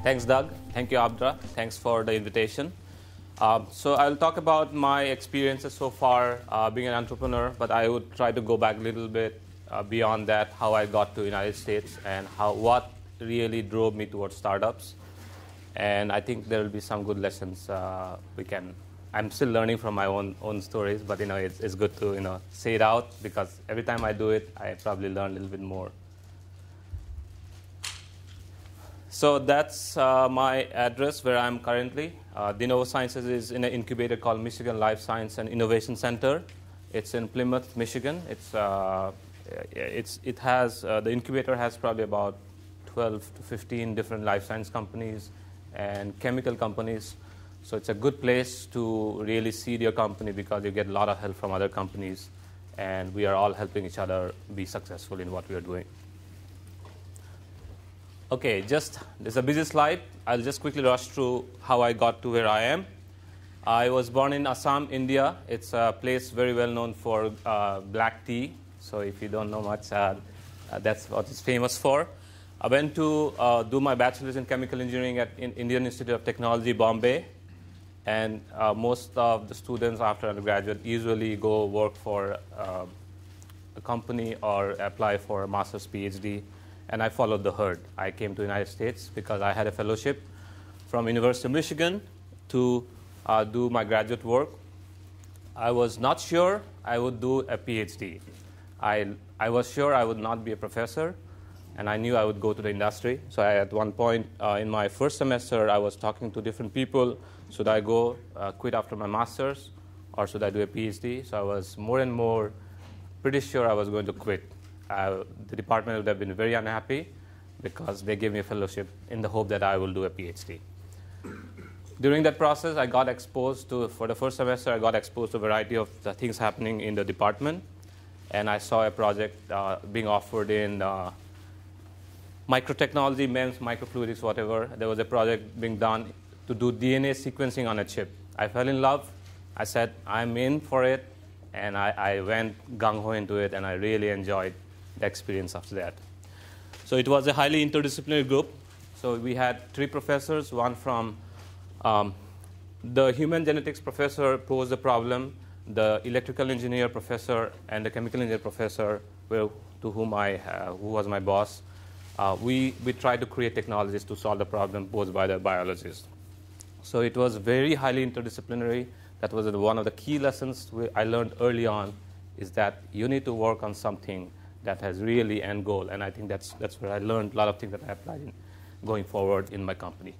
Thanks, Doug. Thank you, Abdra. Thanks for the invitation. So I'll talk about my experiences so far being an entrepreneur, but I would try to go back a little bit beyond that, how I got to the United States and what really drove me towards startups. And I think there will be some good lessons I'm still learning from my own stories, but it's good to say it out, because every time I do it, I probably learn a little bit more. So that's my address where I'm currently. Denovo Sciences is in an incubator called Michigan Life Science and Innovation Center. It's in Plymouth, Michigan. The incubator has probably about 12 to 15 different life science companies and chemical companies. So it's a good place to really seed your company, because you get a lot of help from other companies, and we are all helping each other be successful in what we are doing. Okay, this is a busy slide. I'll just quickly rush through how I got to where I am. I was born in Assam, India. It's a place very well known for black tea. So if you don't know much, that's what it's famous for. I went to do my bachelor's in chemical engineering at Indian Institute of Technology, Bombay. And most of the students after undergraduate usually go work for a company or apply for a master's PhD. And I followed the herd. I came to the United States because I had a fellowship from University of Michigan to do my graduate work. I was not sure I would do a PhD. I was sure I would not be a professor, and I knew I would go to the industry. So at one point in my first semester, I was talking to different people. Should I go quit after my master's, or should I do a PhD? So I was more and more pretty sure I was going to quit. The department would have been very unhappy, because they gave me a fellowship in the hope that I will do a PhD. During that process, I got exposed to, for the first semester, I got exposed to a variety of the things happening in the department. And I saw a project being offered in microtechnology, MEMS, microfluidics, whatever. There was a project being done to do DNA sequencing on a chip. I fell in love. I said, I'm in for it. And I went gung-ho into it, and I really enjoyed the experience after that. So it was a highly interdisciplinary group. So we had 3 professors, one from the human genetics professor posed the problem, the electrical engineer professor, and the chemical engineer professor, who was my boss. We tried to create technologies to solve the problem posed by the biologists. So it was very highly interdisciplinary. That was one of the key lessons I learned early on, is that you need to work on something that has really end goal. And I think that's where I learned a lot of things that I applied in going forward in my company.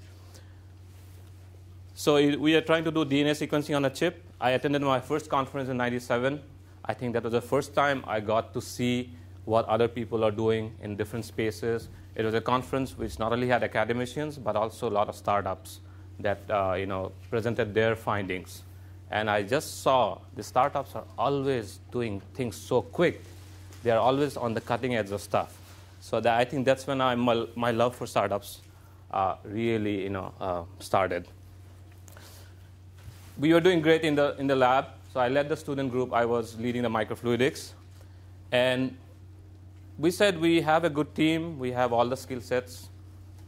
So we are trying to do DNA sequencing on a chip. I attended my first conference in '97. I think that was the first time I got to see what other people are doing in different spaces. It was a conference which not only had academicians, but also a lot of startups that presented their findings. And I just saw the startups are always doing things so quick. They are always on the cutting edge of stuff. So I think that's when my love for startups really started. We were doing great in the lab. So I led the student group. I was leading the microfluidics. And we said we have a good team. We have all the skill sets.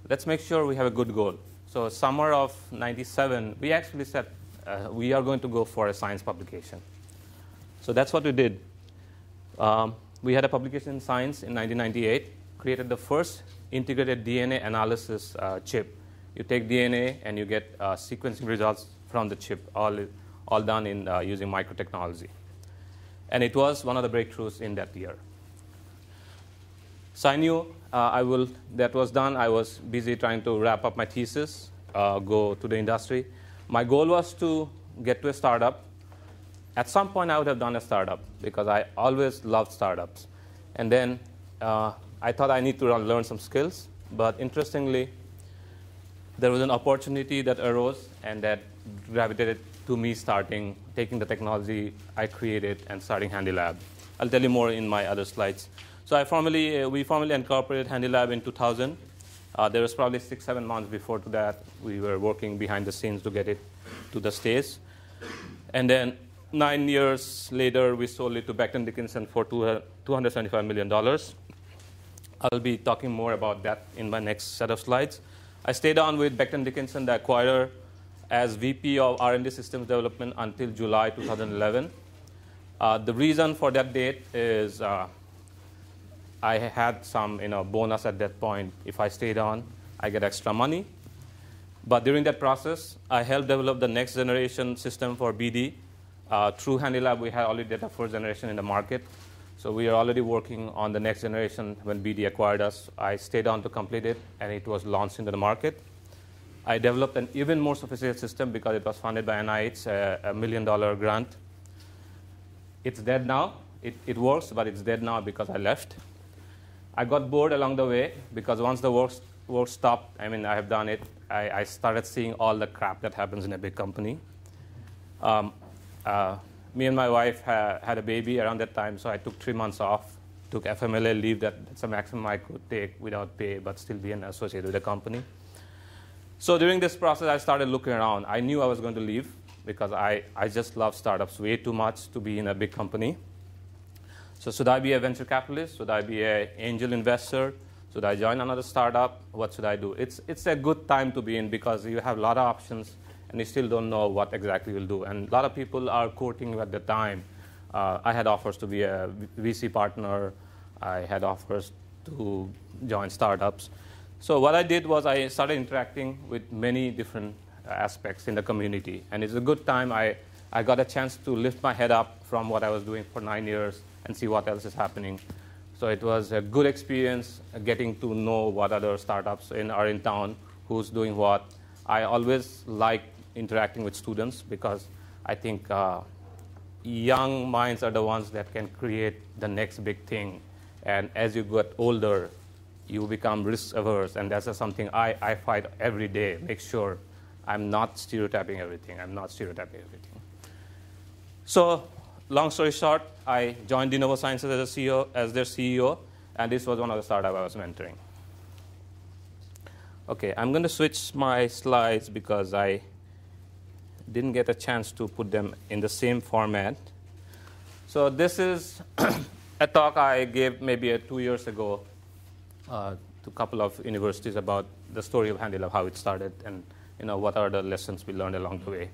Let's make sure we have a good goal. So summer of '97, we actually said, we are going to go for a science publication. So that's what we did. We had a publication in Science in 1998, created the first integrated DNA analysis chip. You take DNA and you get sequencing results from the chip, all done in using microtechnology. And it was one of the breakthroughs in that year. So I knew that was done. I was busy trying to wrap up my thesis, go to the industry. My goal was to get to a startup. At some point, I would have done a startup, because I always loved startups. And then I thought I need to learn some skills. But interestingly, there was an opportunity that arose, and that gravitated to me taking the technology I created and starting Handylab. I'll tell you more in my other slides. So we formally incorporated Handylab in 2000. There was probably 6-7 months before to that. We were working behind the scenes to get it to the stage. And then 9 years later, we sold it to Becton Dickinson for $275 million. I'll be talking more about that in my next set of slides. I stayed on with Becton Dickinson, the acquirer, as VP of R&D Systems Development until July 2011. The reason for that date is I had some bonus at that point. If I stayed on, I get extra money. But during that process, I helped develop the next generation system for BD. Through Handylab, we had already the first generation in the market. So we are already working on the next generation when BD acquired us. I stayed on to complete it, and it was launched into the market. I developed an even more sophisticated system because it was funded by NIH, a $1 million grant. It's dead now. It works, but it's dead now because I left. I got bored along the way because once the work stopped, I have done it, I started seeing all the crap that happens in a big company. Me and my wife had a baby around that time, so I took 3 months off, took FMLA leave. That's the maximum I could take without pay, but still be an associate with the company. So during this process, I started looking around. I knew I was going to leave because I just love startups way too much to be in a big company. So should I be a venture capitalist? Should I be an angel investor? Should I join another startup? What should I do? It's a good time to be in because you have a lot of options, and you still don't know what exactly you'll do. And a lot of people are courting you at the time. I had offers to be a VC partner. I had offers to join startups. So what I did was I started interacting with many different aspects in the community. And it's a good time. I got a chance to lift my head up from what I was doing for 9 years and see what else is happening. So it was a good experience getting to know what other startups are in town, who's doing what. I always like interacting with students because I think young minds are the ones that can create the next big thing. And as you get older, you become risk averse, and that's something I fight every day. Make sure I'm not stereotyping everything. So long story short, I joined Denovo Sciences as their CEO, and this was one of the startups I was mentoring. Okay, I'm going to switch my slides because I didn't get a chance to put them in the same format. So this is a talk I gave maybe 2 years ago to a couple of universities about the story of Handylab, how it started, and what are the lessons we learned along the way.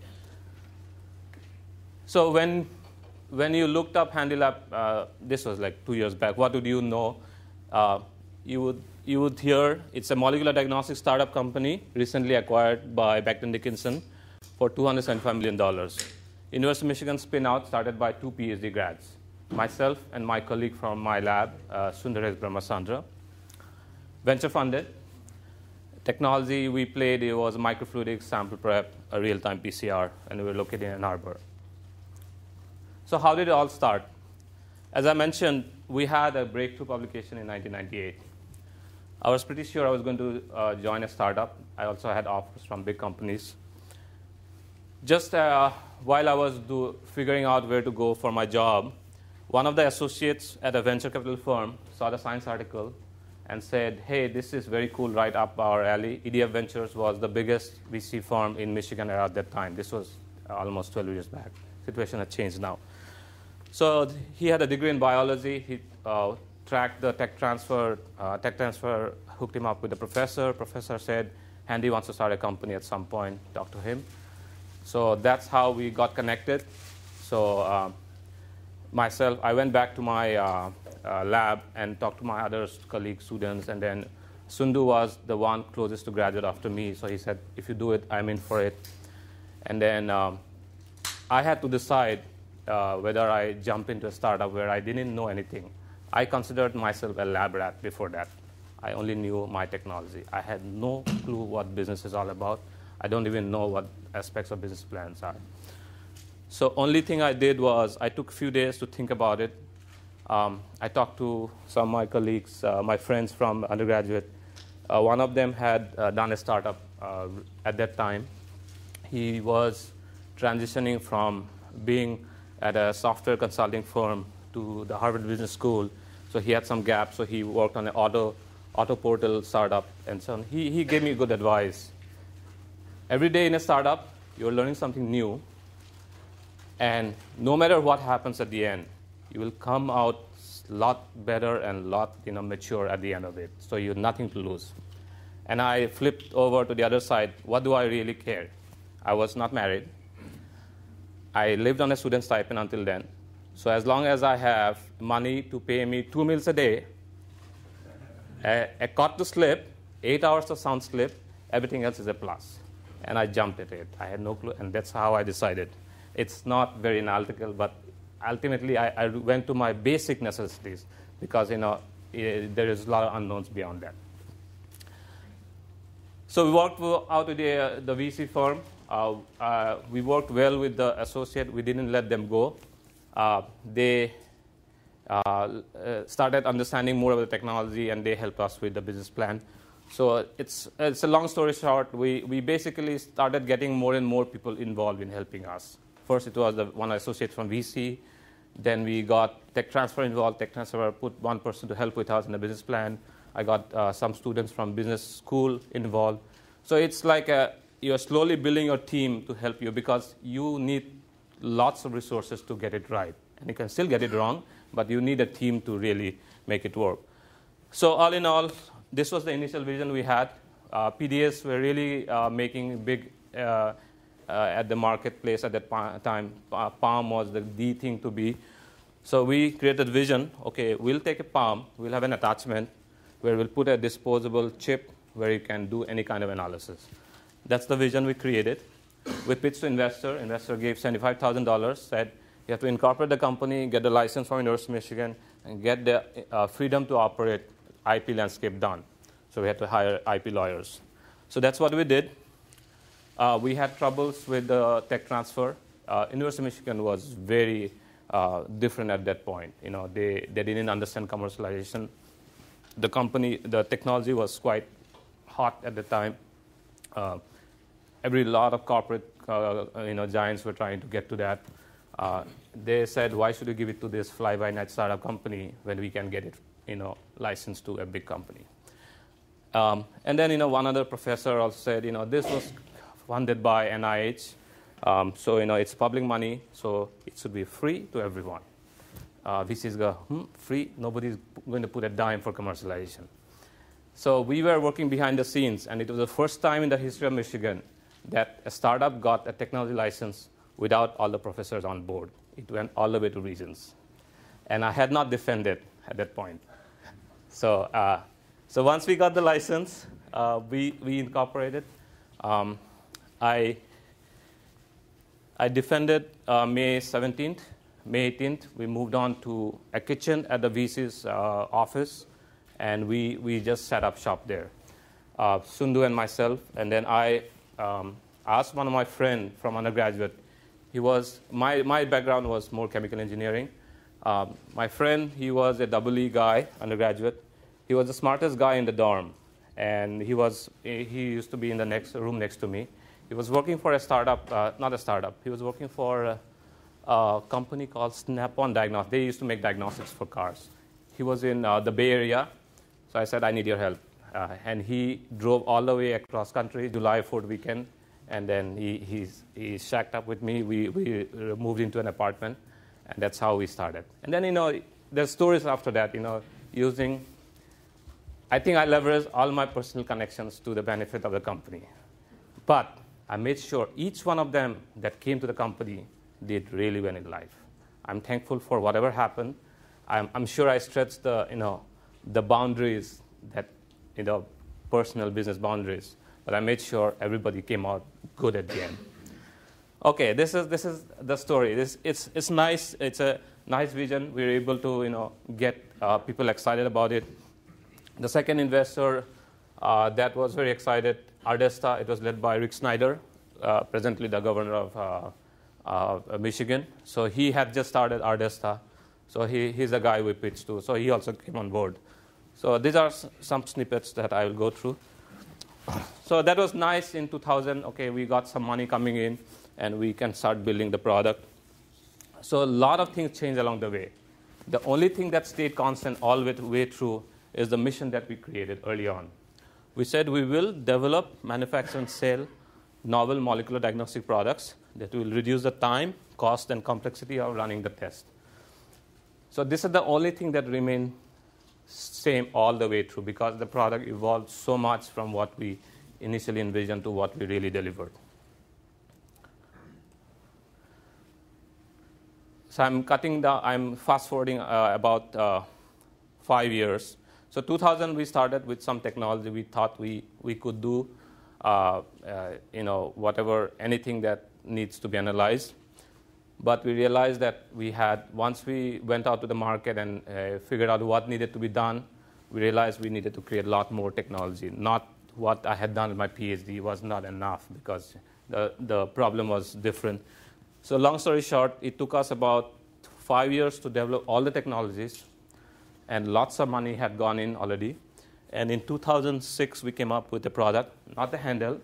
So when you looked up Handylab, this was like 2 years back, what did you know? You would hear it's a molecular diagnostic startup company recently acquired by Becton Dickinson for $275 million. University of Michigan spin-out started by 2 PhD grads, myself and my colleague from my lab, Sundaresh Brahmasandra. Venture funded. Technology we played, it was microfluidics, sample prep, a real-time PCR, and we were located in Ann Arbor. So how did it all start? As I mentioned, we had a breakthrough publication in 1998. I was pretty sure I was going to join a startup. I also had offers from big companies. Just while I was figuring out where to go for my job, one of the associates at a venture capital firm saw the science article and said, hey, this is very cool, right up our alley. EDF Ventures was the biggest VC firm in Michigan at that time. This was almost 12 years back. Situation has changed now. So he had a degree in biology. He tracked the tech transfer. Tech transfer hooked him up with the professor. Professor said, Handy wants to start a company at some point. Talk to him. So that's how we got connected. So myself, I went back to my lab and talked to my other colleagues, students, and then Sundu was the one closest to graduate after me. So he said, if you do it, I'm in for it. And then I had to decide whether I jump into a startup where I didn't know anything. I considered myself a lab rat before that. I only knew my technology. I had no clue what business is all about. I don't even know what aspects of business plans are. So only thing I did was I took a few days to think about it. I talked to some of my colleagues, my friends from undergraduate. One of them had done a startup at that time. He was transitioning from being at a software consulting firm to the Harvard Business School. So he had some gaps, so he worked on an auto portal startup and so on. He gave me good advice. Every day in a startup, you're learning something new. And no matter what happens at the end, you will come out a lot better and a lot mature at the end of it. So you have nothing to lose. And I flipped over to the other side. What do I really care? I was not married. I lived on a student stipend until then. So as long as I have money to pay me 2 meals a day, a cot to sleep, 8 hours of sound sleep, everything else is a plus. And I jumped at it. I had no clue, and that's how I decided. It's not very analytical, but ultimately I went to my basic necessities because there is a lot of unknowns beyond that. So we worked out with the VC firm. We worked well with the associate. We didn't let them go. They started understanding more of the technology, and they helped us with the business plan. So it's a long story short. We basically started getting more and more people involved in helping us. First, it was the one associate from VC. Then we got tech transfer involved. Tech transfer put one person to help with us in the business plan. I got some students from business school involved. So it's like you're slowly building your team to help you because you need lots of resources to get it right. And you can still get it wrong, but you need a team to really make it work. So all in all, this was the initial vision we had. PDS were really making big at the marketplace at that time. Palm was the thing to be. So we created vision. Okay, we'll take a Palm. We'll have an attachment where we'll put a disposable chip where you can do any kind of analysis. That's the vision we created. We pitched to investor. Investor gave $75,000, said you have to incorporate the company, get the license from University of Michigan, and get the freedom to operate IP landscape done. So we had to hire IP lawyers. So that's what we did. We had troubles with the tech transfer. University of Michigan was very different at that point. They didn't understand commercialization. The technology was quite hot at the time. Every lot of corporate giants were trying to get to that. They said, why should we give it to this fly-by-night startup company when we can get it licensed to a big company? And then one other professor also said, this was funded by NIH. So it's public money, so it should be free to everyone. VCs go, free? Nobody's going to put a dime for commercialization. So we were working behind the scenes, and it was the first time in the history of Michigan that a startup got a technology license without all the professors on board. It went all the way to Regents. And I had not defended at that point. So once we got the license, we incorporated. I defended May 17th. May 18th, we moved on to a kitchen at the VC's office, and we just set up shop there. Sundu and myself, and then I asked one of my friends from undergraduate. My background was more chemical engineering. My friend, he was a EE guy, undergraduate. He was the smartest guy in the dorm, and he used to be in the next room next to me. He was working for a startup, not a startup. He was working for a company called Snap-on Diagnostics. They used to make diagnostics for cars. He was in the Bay Area, so I said, I need your help. And he drove all the way across country, July 4th weekend, and then he shacked up with me. We moved into an apartment, and that's how we started. And then, there's stories after that, I think I leveraged all my personal connections to the benefit of the company. But I made sure each one of them that came to the company did really well in life. I'm thankful for whatever happened. I'm sure I stretched the boundaries that, personal business boundaries, but I made sure everybody came out good at the end. Okay, this is the story. It's nice. It's a nice vision. We were able to get people excited about it. The second investor that was very excited, Ardesta. It was led by Rick Snyder, presently the governor of Michigan. So he had just started Ardesta. So he's the guy we pitched to. So he also came on board. So these are some snippets that I will go through. So that was nice in 2000. Okay, we got some money coming in, and we can start building the product. So a lot of things changed along the way. The only thing that stayed constant all the way through is the mission that we created early on. We said we will develop, manufacture, and sell novel molecular diagnostic products that will reduce the time, cost, and complexity of running the test. So this is the only thing that remained same all the way through because the product evolved so much from what we initially envisioned to what we really delivered. So I'm fast forwarding about 5 years. So 2000 we started with some technology. We thought we could do anything that needs to be analyzed. But we realized that once we went out to the market and figured out what needed to be done, we realized we needed to create a lot more technology. Not what I had done in my PhD was not enough because the problem was different. So long story short, it took us about 5 years to develop all the technologies, and lots of money had gone in already. And in 2006, we came up with a product, not the handle.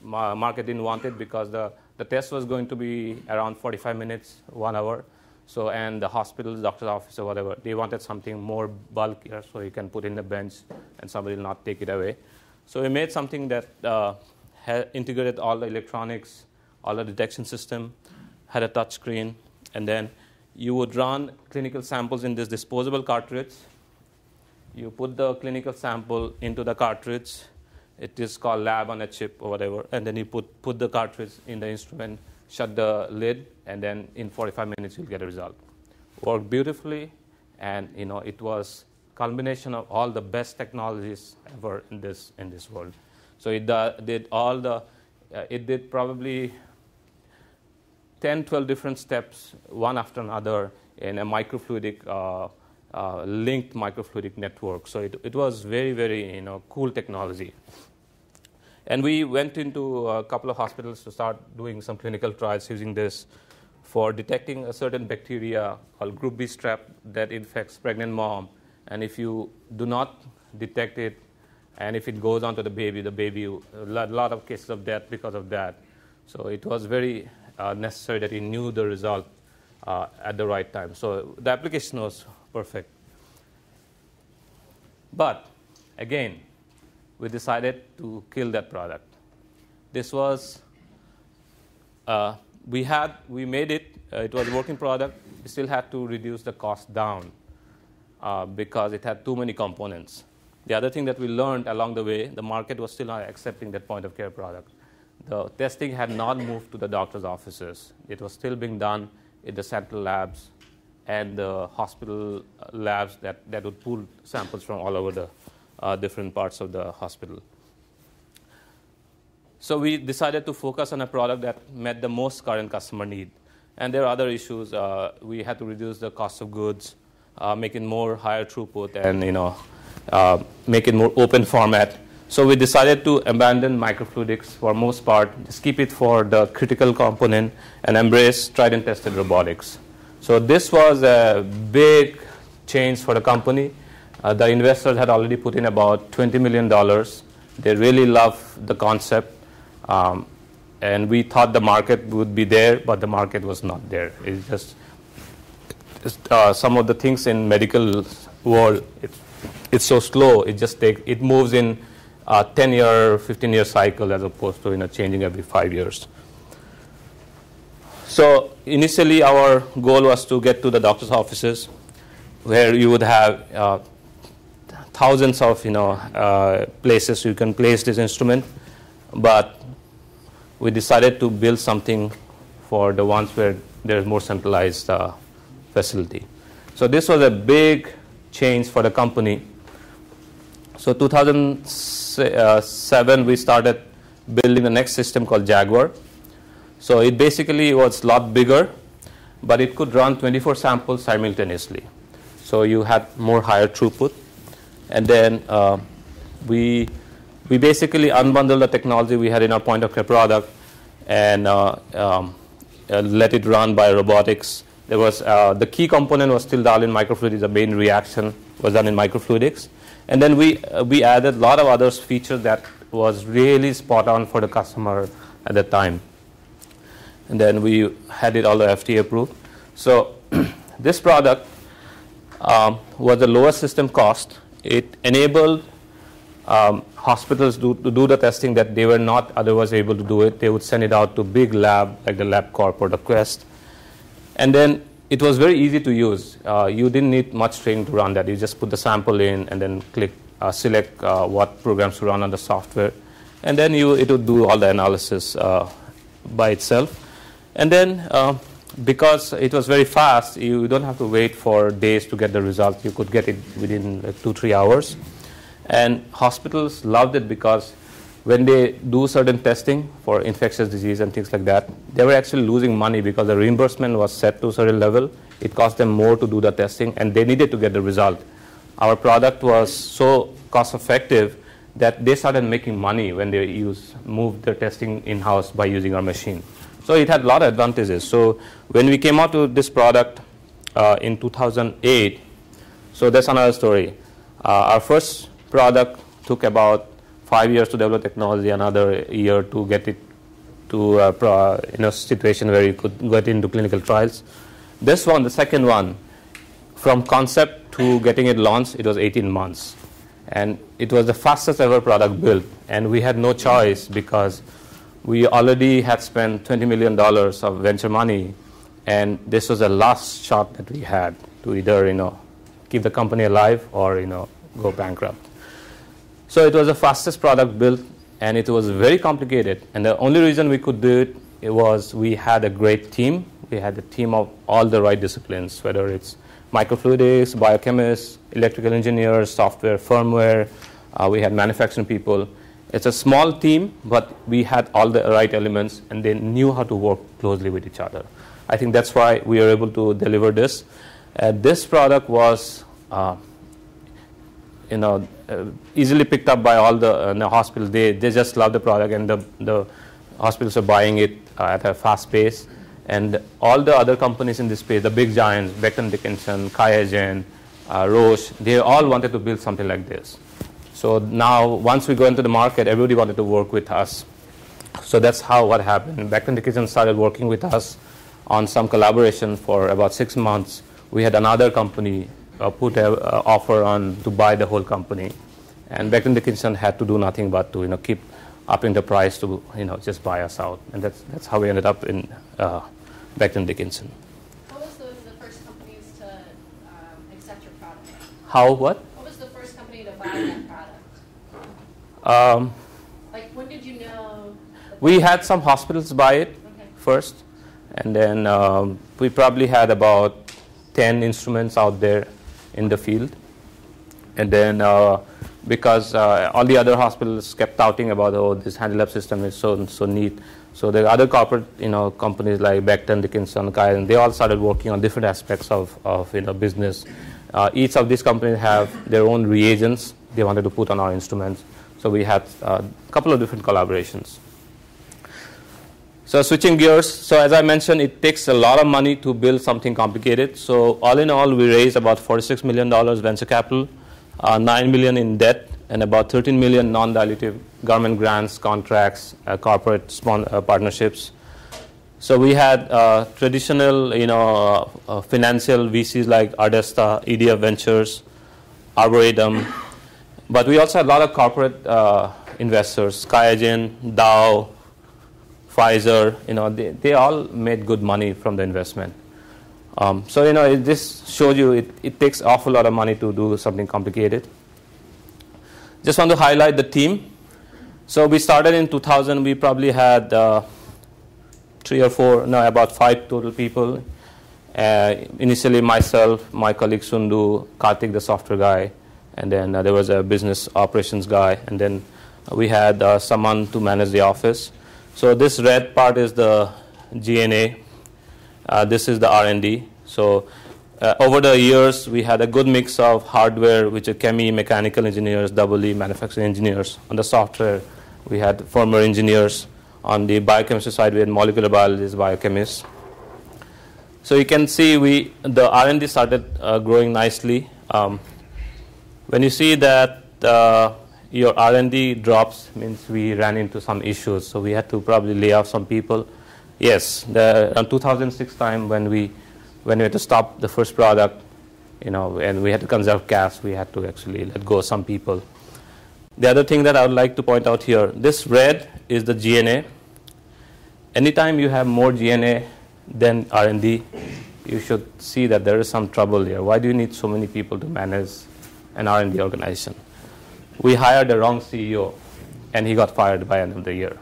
Market didn't want it because the test was going to be around 45 minutes, 1 hour. So, and the hospital, doctor's office or whatever, they wanted something more bulkier so you can put in the bench and somebody will not take it away. So we made something that had integrated all the electronics, all the detection system, had a touch screen, and then you would run clinical samples in this disposable cartridge. You put the clinical sample into the cartridge. It is called lab on a chip or whatever, and then you put the cartridge in the instrument, shut the lid, and then in 45 minutes you'll get a result. Worked beautifully, and it was culmination of all the best technologies ever in this world. So it did probably 10, 12 different steps, one after another, in a microfluidic, linked microfluidic network. So it was very, very cool technology. And we went into a couple of hospitals to start doing some clinical trials using this for detecting a certain bacteria called group B strep that infects pregnant mom. And if you do not detect it, and if it goes on to the baby, a lot of cases of death because of that. So it was very necessary that he knew the result at the right time. So the application was perfect. But again, we decided to kill that product. This was, we made it, it was a working product. We still had to reduce the cost down because it had too many components. The other thing that we learned along the way, the market was still not accepting that point of care product. The testing had not moved to the doctor's offices. It was still being done in the central labs and the hospital labs that would pull samples from all over the different parts of the hospital. So we decided to focus on a product that met the most current customer need. And there are other issues. We had to reduce the cost of goods, make it more higher throughput, and make it more open format. So we decided to abandon microfluidics for most part, just keep it for the critical component, and embrace tried and tested robotics. So this was a big change for the company. The investors had already put in about $20 million. They really loved the concept. And we thought the market would be there, but the market was not there. It's just some of the things in medical world, it's so slow. It moves in a 10-year, 15-year cycle as opposed to changing every 5 years. So initially, our goal was to get to the doctor's offices, where you would have thousands of places you can place this instrument, but we decided to build something for the ones where there's more centralized facility. So this was a big change for the company. So 2007, we started building the next system called Jaguar. So it basically was a lot bigger, but it could run 24 samples simultaneously. So you had more higher throughput. And then we basically unbundled the technology we had in our point of care product and let it run by robotics. There was the key component was still done in microfluidics. The main reaction was done in microfluidics. And then we added a lot of other features that was really spot on for the customer at the time. And then we had it all FDA approved. So this product was the lowest system cost. It enabled hospitals to do the testing that they were not otherwise able to do it. They would send it out to big lab like the LabCorp or the Quest. And then it was very easy to use. You didn't need much training to run that. You just put the sample in and then click select what programs to run on the software, and then it would do all the analysis by itself. And then because it was very fast, you don't have to wait for days to get the result. You could get it within like 2-3 hours. And hospitals loved it because when they do certain testing for infectious disease and things like that, they were actually losing money because the reimbursement was set to a certain level. It cost them more to do the testing, and they needed to get the result. Our product was so cost effective that they started making money when they moved their testing in-house by using our machine. So it had a lot of advantages. So when we came out with this product in 2008, so that's another story. Our first product took about 5 years to develop technology, another year to get it to a situation where you could get into clinical trials. This one, the second one, from concept to getting it launched, it was 18 months. And it was the fastest ever product built. And we had no choice because we already had spent $20 million of venture money. And this was the last shot that we had to either, keep the company alive or, go bankrupt. So it was the fastest product built, and it was very complicated. And the only reason we could do it was we had a great team. We had a team of all the right disciplines, whether it's microfluidics, biochemists, electrical engineers, software, firmware. We had manufacturing people. It's a small team, but we had all the right elements, and they knew how to work closely with each other. I think that's why we were able to deliver this. This product was easily picked up by all the hospitals. They just love the product, and the hospitals are buying it at a fast pace. And all the other companies in this space, the big giants, Becton Dickinson, Kalyans, Roche, they all wanted to build something like this. So now, once we go into the market, everybody wanted to work with us. So that's what happened. Becton Dickinson started working with us on some collaboration for about 6 months. We had another company put an offer on to buy the whole company, and Becton Dickinson had to do nothing but to keep upping the price to just buy us out, and that's how we ended up in Becton Dickinson. What was the first companies to accept your product? What? What was the first company to buy that product? Like, when did you know? We had some hospitals buy it first, and then we probably had about 10 instruments out there in the field. And then because all the other hospitals kept touting about, this Handylab system is so neat. So the other corporate companies like Becton, Dickinson, Kalyans, they all started working on different aspects of business. Each of these companies have their own reagents they wanted to put on our instruments. So we had a couple of different collaborations. So switching gears, so as I mentioned, it takes a lot of money to build something complicated. So all in all, we raised about $46 million venture capital, $9 million in debt, and about $13 million non-dilutive government grants, contracts, corporate partnerships. So we had traditional, financial VCs like Ardesta, EDF Ventures, Arboretum, but we also had a lot of corporate investors, QIAGEN, Dow, Pfizer, they all made good money from the investment. So, this shows you it takes an awful lot of money to do something complicated. Just want to highlight the team. So we started in 2000. We probably had about 5 total people. Initially myself, my colleague Sundu, Karthik, the software guy, and then there was a business operations guy, and then we had someone to manage the office. So this red part is the G&A. This is the R&D. So over the years, we had a good mix of hardware, which are chemi, mechanical engineers, EE, manufacturing engineers. On the software, we had firmware engineers. On the biochemistry side, we had molecular biologists, biochemists. So you can see the R&D started growing nicely. When you see that your R&D drops, means we ran into some issues. So we had to probably lay off some people. Yes, around 2006 time when we had to stop the first product, and we had to conserve cash, we had to actually let go of some people. The other thing that I would like to point out here, this red is the G&A. Anytime you have more G&A than R&D, you should see that there is some trouble here. Why do you need so many people to manage an R&D organization? We hired the wrong CEO, and he got fired by end of the year.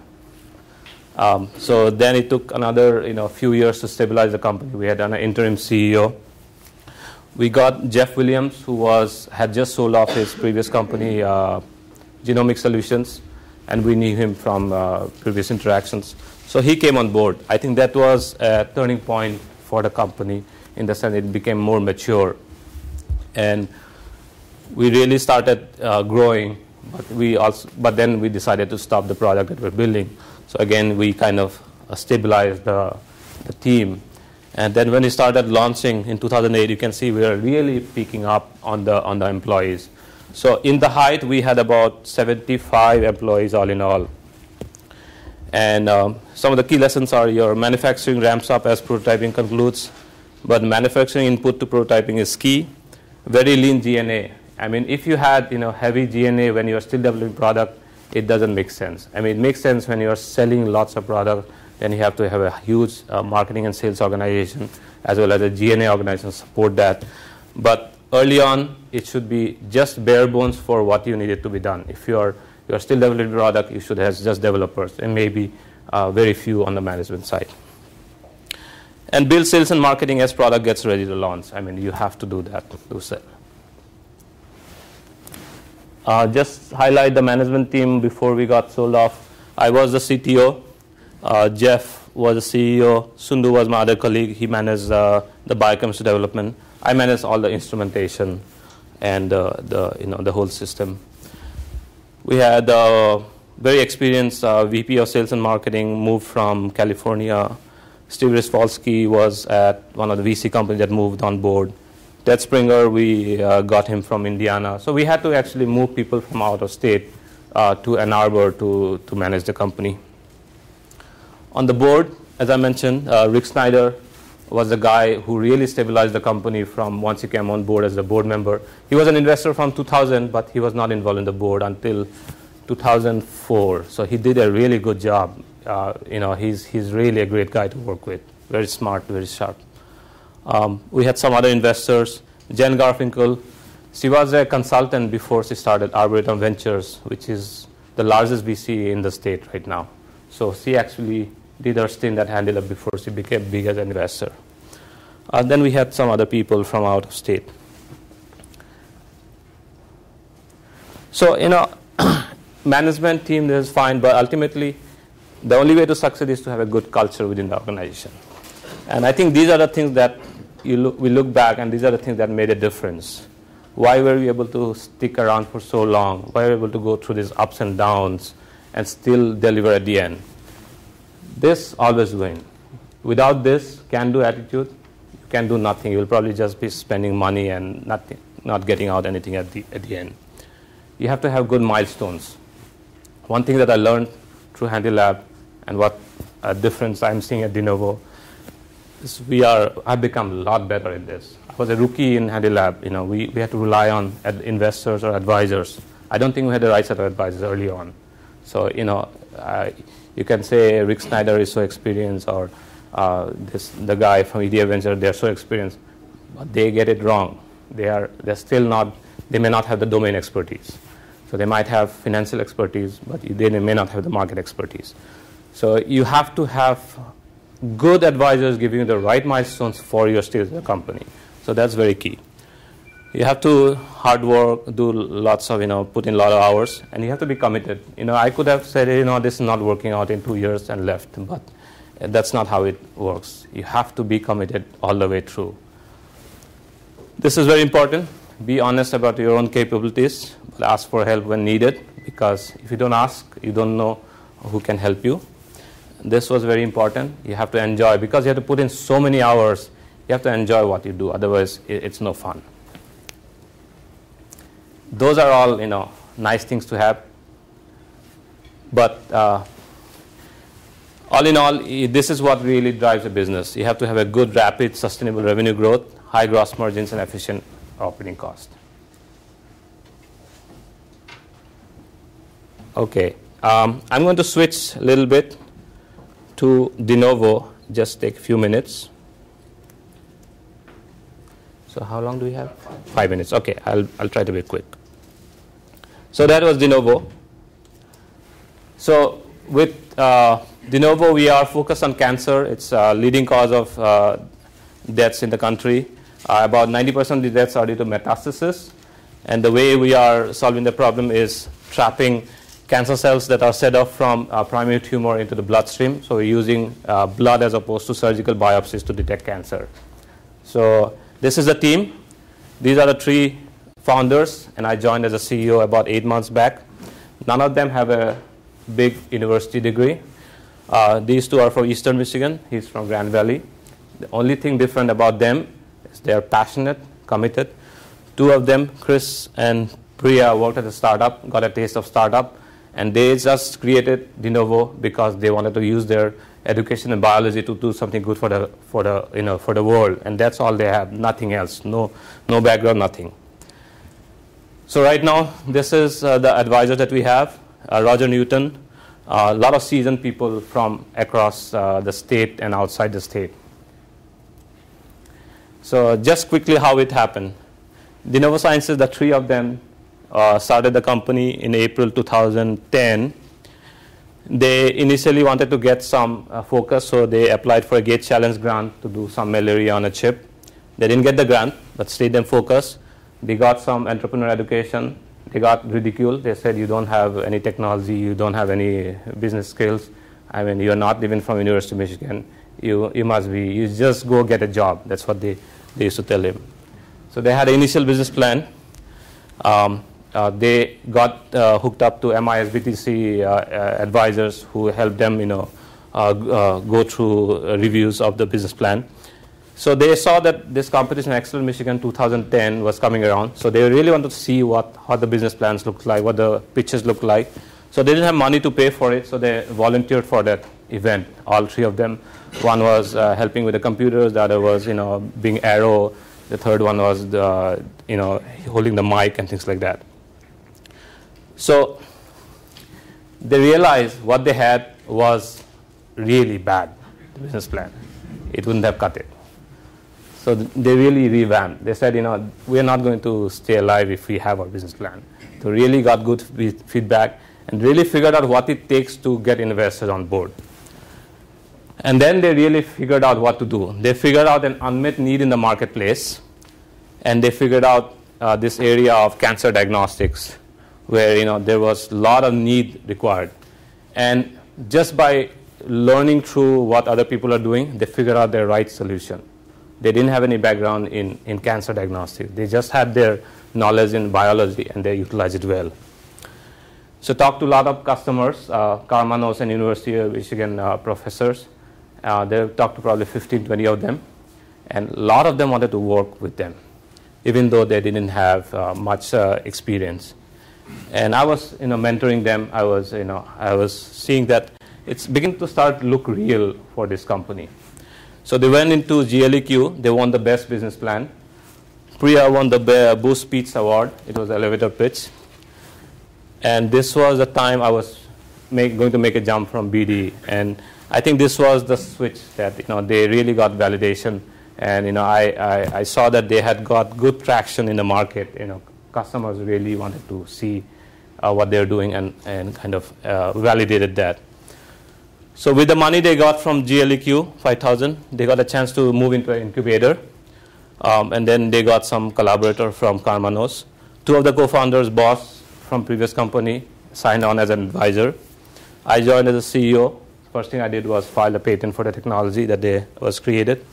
So then it took another few years to stabilize the company. We had an interim CEO. We got Jeff Williams, who had just sold off his previous company, Genomic Solutions, and we knew him from previous interactions. So he came on board. I think that was a turning point for the company in the sense it became more mature. And we really started growing, but then we decided to stop the product that we're building. So again, we kind of stabilized the team. And then when we started launching in 2008, you can see we were really picking up on the employees. So in the height, we had about 75 employees all in all. And some of the key lessons are your manufacturing ramps up as prototyping concludes, but manufacturing input to prototyping is key. Very lean G&A. I mean, if you had heavy G&A when you're still developing product, it doesn't make sense. I mean, it makes sense when you're selling lots of product, then you have to have a huge marketing and sales organization as well as a G&A organization support that. But early on, it should be just bare bones for what you need it to be done. If you're still developing product, you should have just developers and maybe very few on the management side. And build sales and marketing as product gets ready to launch. I mean, you have to do that to sell. Just highlight the management team before we got sold off. I was the CTO. Jeff was the CEO. Sundu was my other colleague. He managed the biochemistry development. I managed all the instrumentation and the whole system. We had a very experienced VP of sales and marketing, moved from California. Steve Risfolsky was at one of the VC companies that moved on board. Ted Springer, we got him from Indiana. So we had to actually move people from out of state to Ann Arbor to manage the company. On the board, as I mentioned, Rick Snyder was the guy who really stabilized the company from once he came on board as a board member. He was an investor from 2000, but he was not involved in the board until 2004. So he did a really good job. He's really a great guy to work with. Very smart, very sharp. We had some other investors. Jen Garfinkel. She was a consultant before she started Arboretum Ventures, which is the largest VC in the state right now. So she actually did her stint at Handylab before she became big as an investor. Then we had some other people from out of state. So, management team is fine, but ultimately, the only way to succeed is to have a good culture within the organization. And I think these are the things that we look back, and these are the things that made a difference. Why were we able to stick around for so long? Why were we able to go through these ups and downs and still deliver at the end? This always win. Without this can-do attitude, you can do nothing. You will probably just be spending money and not getting out anything at the end. You have to have good milestones. One thing that I learned through Handylab and what a difference I'm seeing at Denovo is I've become a lot better in this. I was a rookie in Handylab. We had to rely on investors or advisors. I don't think we had the right set of advisors early on. So, you can say Rick Snyder is so experienced, or the guy from EDA Venture, they're so experienced, but they get it wrong. They may not have the domain expertise. So they might have financial expertise, but they may not have the market expertise. So you have to have good advisors giving you the right milestones for your stage of the company. So that's very key. You have to hard work, do lots of, put in a lot of hours, and you have to be committed. I could have said, this is not working out in 2 years and left, but that's not how it works. You have to be committed all the way through. This is very important. Be honest about your own capabilities, but ask for help when needed, because if you don't ask, you don't know who can help you. This was very important. You have to enjoy, because you have to put in so many hours, you have to enjoy what you do, otherwise it's no fun. Those are all, nice things to have. But all in all, this is what really drives a business. You have to have a good, rapid, sustainable revenue growth, high gross margins, and efficient operating cost. Okay, I'm going to switch a little bit to Denovo. Just take a few minutes. So how long do we have? 5 minutes. Okay, I'll try to be quick. So that was Denovo. So with Denovo, we are focused on cancer. It's a leading cause of deaths in the country. About 90% of the deaths are due to metastasis. And the way we are solving the problem is trapping cancer cells that are set off from primary tumor into the bloodstream. So we're using blood as opposed to surgical biopsies to detect cancer. So this is the team. These are the 3 founders, and I joined as a CEO about 8 months back. None of them have a big university degree. These 2 are from Eastern Michigan. He's from Grand Valley. The only thing different about them is they are passionate, committed. 2 of them, Chris and Priya, worked at a startup, got a taste of startup, and they just created Denovo because they wanted to use their education in biology to do something good for the world, and that's all they have, nothing else, no background, nothing. So right now, this is the advisor that we have, Roger Newton, a lot of seasoned people from across the state and outside the state. So just quickly how it happened. Denovo Sciences, the 3 of them started the company in April 2010. They initially wanted to get some focus, so they applied for a Gate Challenge grant to do some malaria on a chip. They didn't get the grant, but stayed them focused. They got some entrepreneurial education. They got ridiculed. They said, you don't have any technology, you don't have any business skills. I mean, you're not even from University of Michigan. You just go get a job. That's what they used to tell him. So they had an initial business plan. They got hooked up to MISBTC advisors who helped them, go through reviews of the business plan. So they saw that this competition, Excel Michigan 2010, was coming around. So they really wanted to see how the business plans looked like, what the pitches looked like. So they didn't have money to pay for it, so they volunteered for that event, all 3 of them. One was helping with the computers, the other was, being arrow. The third one was, holding the mic and things like that. So they realized what they had was really bad, the business plan. It wouldn't have cut it. So they really revamped. They said, we're not going to stay alive if we have our business plan. So really got good feedback and really figured out what it takes to get investors on board. And then they really figured out what to do. They figured out an unmet need in the marketplace, and they figured out this area of cancer diagnostics, where there was a lot of need required. And just by learning through what other people are doing, they figured out their right solution. They didn't have any background in cancer diagnostics. They just had their knowledge in biology, and they utilized it well. So talked to a lot of customers, Kalyans and University of Michigan professors. They talked to probably 15, 20 of them, and a lot of them wanted to work with them, even though they didn't have much experience. And I was, mentoring them. I was seeing that it's beginning to start look real for this company. So they went into GLEQ. They won the best business plan. Priya won the Boost Speech Award. It was elevator pitch. And this was the time I was going to make a jump from BD. And I think this was the switch that they really got validation. And I saw that they had got good traction in the market. Customers really wanted to see what they're doing and kind of validated that. So with the money they got from GLEQ, 5,000, they got a chance to move into an incubator. And then they got some collaborator from Kalyans. 2 of the co-founders, boss from previous company, signed on as an advisor. I joined as a CEO. First thing I did was file a patent for the technology that was created.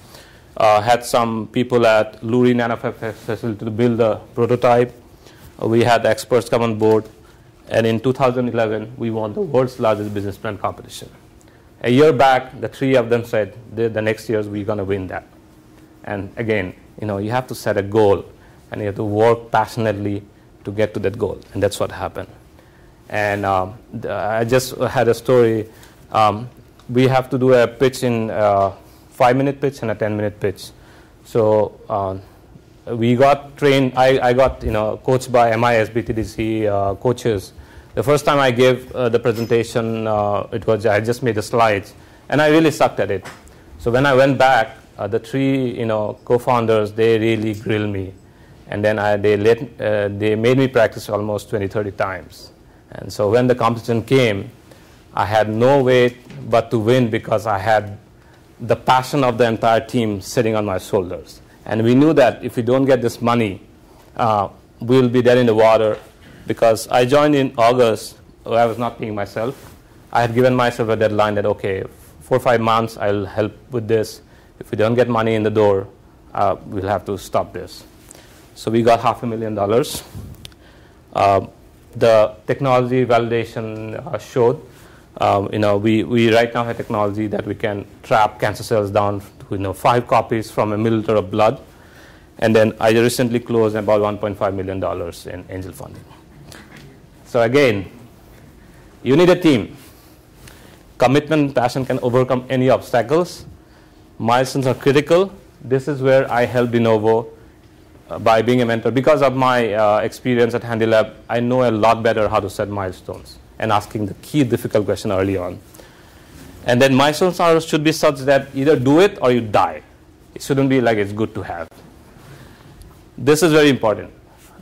Had some people at Lurie Nanofab facility to build a prototype. We had experts come on board. And in 2011, we won the world's largest business plan competition. A year back, the 3 of them said, the next years we're going to win that. And again, you have to set a goal, and you have to work passionately to get to that goal. And that's what happened. And I just had a story. We have to do a pitch in 5-minute pitch and a 10-minute pitch. So we got trained. I got coached by MISBTC coaches. The first time I gave the presentation, I just made the slides, and I really sucked at it. So when I went back, the three co-founders, they really grilled me. And then they made me practice almost 20, 30 times. And so when the competition came, I had no way but to win because I had the passion of the entire team sitting on my shoulders. And we knew that if we don't get this money, we'll be dead in the water, because I joined in August. I was not paying myself. I had given myself a deadline that, okay, 4 or 5 months, I'll help with this. If we don't get money in the door, we'll have to stop this. So we got $500,000. The technology validation showed, we right now have technology that we can trap cancer cells down to 5 copies from a milliliter of blood. And then I recently closed about $1.5 million in angel funding. So again, you need a team. Commitment and passion can overcome any obstacles. Milestones are critical. This is where I help Denovo by being a mentor. Because of my experience at Handylab, I know a lot better how to set milestones and asking the key difficult question early on. And then milestones should be such that either do it or you die. It shouldn't be like it's good to have. This is very important.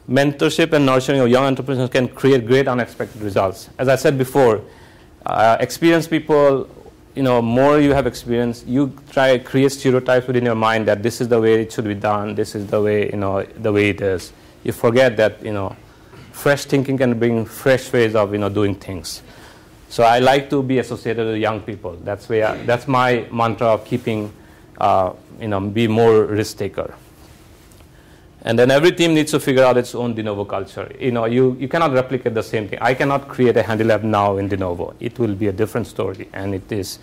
Mentorship and nurturing of young entrepreneurs can create great unexpected results. As I said before, experienced people, more you have experience, you try to create stereotypes within your mind that this is the way it should be done, this is the way, the way it is. You forget that, fresh thinking can bring fresh ways of, doing things. So I like to be associated with young people. That's my mantra of keeping, be more risk taker. And then every team needs to figure out its own Denovo culture. You cannot replicate the same thing. I cannot create a Handylab now in Denovo. It will be a different story, and it is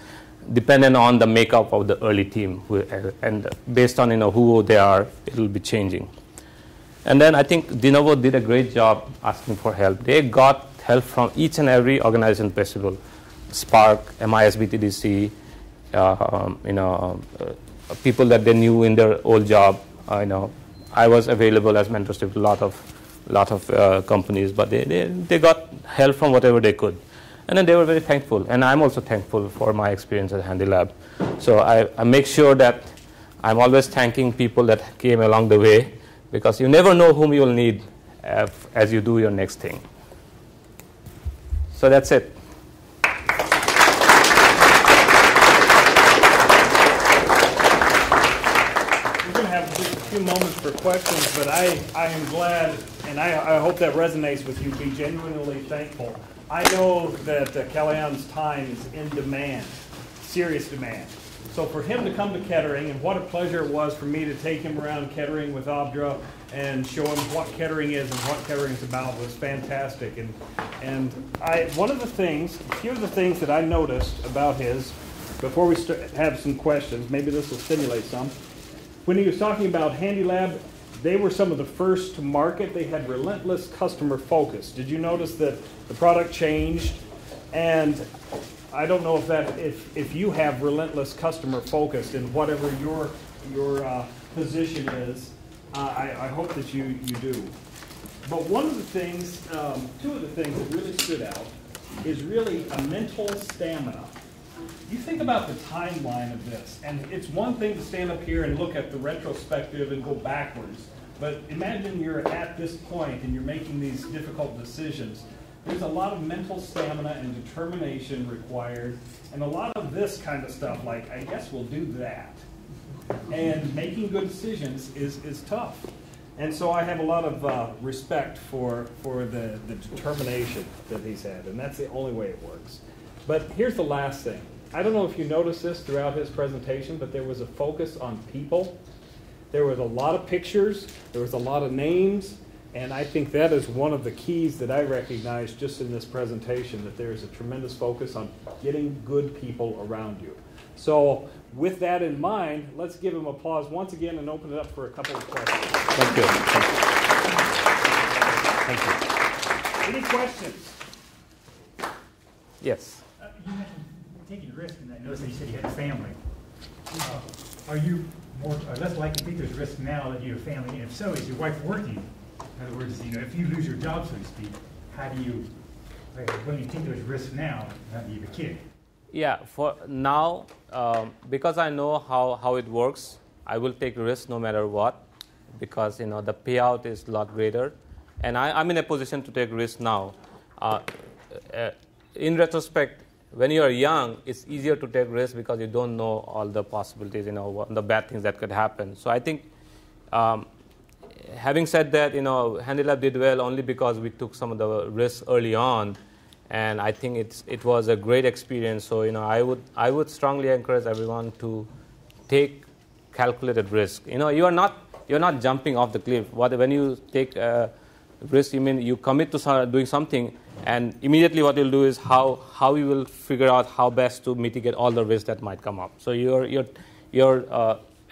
dependent on the makeup of the early team, and based on who they are, it will be changing. And then I think Denovo did a great job asking for help. They got help from each and every organization possible: Spark, MISBTDC, people that they knew in their old job. I was available as mentorship to a lot of companies, but they got help from whatever they could. And then they were very thankful. And I'm also thankful for my experience at Handylab. So I make sure that I'm always thanking people that came along the way, because you never know whom you will need as you do your next thing. So that's it. Moments for questions, but I am glad, and I hope that resonates with you. Be genuinely thankful. I know that Kalyans' time is in demand, serious demand. So for him to come to Kettering, and what a pleasure it was for me to take him around Kettering with Abdra and show him what Kettering is and what Kettering is about, was fantastic. And a few of the things that I noticed about his, before we have some questions, maybe this will stimulate some. When he was talking about Handylab, they were some of the first to market. They had relentless customer focus. Did you notice that the product changed? And I don't know if you have relentless customer focus in whatever your position is. I hope that you do. But one of the things, two of the things that really stood out is really a mental stamina. You think about the timeline of this, and it's one thing to stand up here and look at the retrospective and go backwards, but imagine you're at this point and you're making these difficult decisions. There's a lot of mental stamina and determination required, and a lot of this kind of stuff, like, I guess we'll do that. And making good decisions is tough. And so I have a lot of respect for the determination that he's had, and that's the only way it works. But here's the last thing. I don't know if you noticed this throughout his presentation, but there was a focus on people. There was a lot of pictures. There was a lot of names. And I think that is one of the keys that I recognized just in this presentation, that there is a tremendous focus on getting good people around you. So with that in mind, let's give him applause once again and open it up for a couple of questions. Thank you. Thank you. Any questions? Yes. You mentioned taking risks, and I noticed that you said you had a family. Are you more or less likely to take those risks now that you have a family? And if so, is your wife working? In other words, if you lose your job, so to speak, how do you, when you take those risks now that you have a kid? Yeah, for now, because I know how it works, I will take risk no matter what, because the payout is a lot greater, and I'm in a position to take risk now. In retrospect, when you are young, it's easier to take risks because you don't know all the possibilities, the bad things that could happen. So I think, having said that, Handylab did well only because we took some of the risks early on, and I think it was a great experience. So I would strongly encourage everyone to take calculated risk. You're not jumping off the cliff. When you take risk, you commit to doing something, and immediately what you'll do is how you will figure out how best to mitigate all the risks that might come up. So your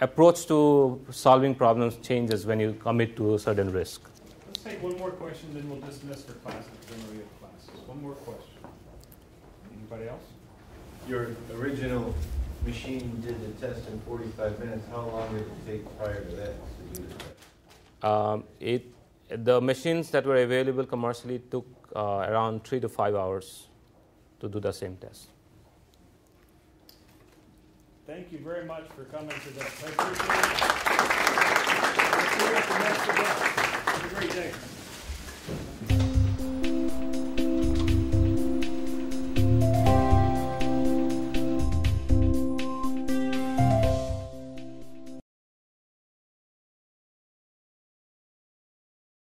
approach to solving problems changes when you commit to a certain risk. Let's take one more question, then we'll dismiss for classes. Then we have classes. One more question. Anybody else? Your original machine did the test in 45 minutes. How long did it take prior to that to do the test? The machines that were available commercially took around 3 to 5 hours to do the same test. Thank you very much for coming today. I appreciate it. Let's see you at the next event. Have a great day.